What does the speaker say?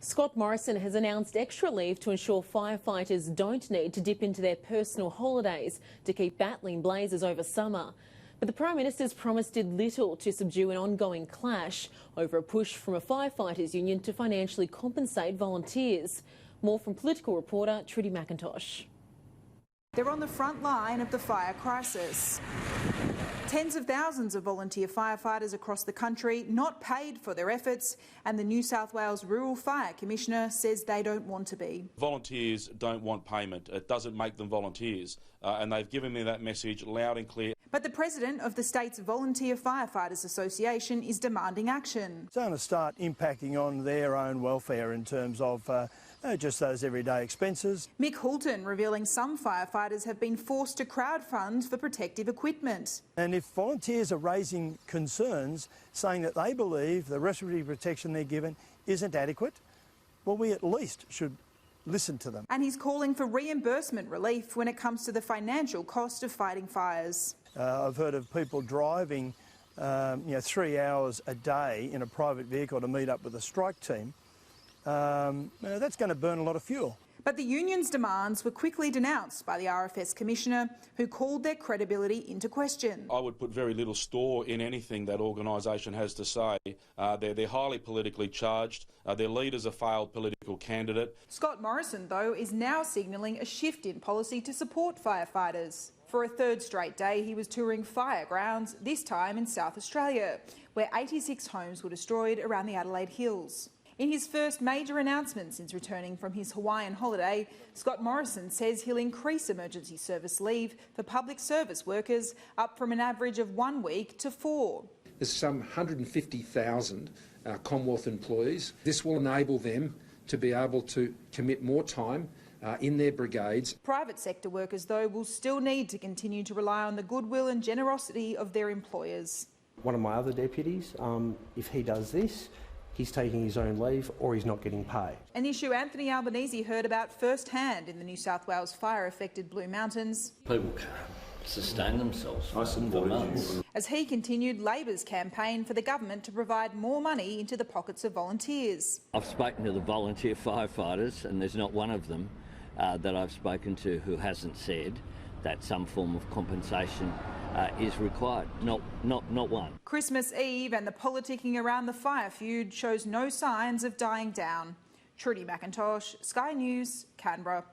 Scott Morrison has announced extra leave to ensure firefighters don't need to dip into their personal holidays to keep battling blazes over summer. But the Prime Minister's promise did little to subdue an ongoing clash over a push from a firefighters union to financially compensate volunteers. More from political reporter Trudy McIntosh. They're on the front line of the fire crisis. Tens of thousands of volunteer firefighters across the country not paid for their efforts, and the New South Wales Rural Fire Commissioner says they don't want to be. Volunteers don't want payment. It doesn't make them volunteers, and they've given me that message loud and clear. But the president of the state's Volunteer Firefighters Association is demanding action. It's going to start impacting on their own welfare in terms of just those everyday expenses. Mick Hulton revealing some firefighters have been forced to crowdfund for protective equipment. And if volunteers are raising concerns, saying that they believe the respiratory protection they're given isn't adequate, well, we at least should listen to them. And he's calling for reimbursement relief when it comes to the financial cost of fighting fires. I've heard of people driving 3 hours a day in a private vehicle to meet up with a strike team. That's going to burn a lot of fuel. But the union's demands were quickly denounced by the RFS Commissioner, who called their credibility into question. I would put very little store in anything that organisation has to say. They're highly politically charged. Their leader's a failed political candidate. Scott Morrison, though, is now signalling a shift in policy to support firefighters. For a third straight day, he was touring fire grounds, this time in South Australia, where 86 homes were destroyed around the Adelaide Hills. In his first major announcement since returning from his Hawaiian holiday, Scott Morrison says he'll increase emergency service leave for public service workers up from an average of 1 week to 4. There's some 150,000 Commonwealth employees. This will enable them to be able to commit more time in their brigades. Private sector workers, though, will still need to continue to rely on the goodwill and generosity of their employers. One of my other deputies, if he does this, he's taking his own leave or he's not getting paid. An issue Anthony Albanese heard about firsthand in the New South Wales fire-affected Blue Mountains. People can't sustain themselves for months. As he continued Labor's campaign for the government to provide more money into the pockets of volunteers. I've spoken to the volunteer firefighters and there's not one of them that I've spoken to who hasn't said that some form of compensation is required. Not one. Christmas Eve and the politicking around the fire feud shows no signs of dying down. Trudy McIntosh, Sky News, Canberra.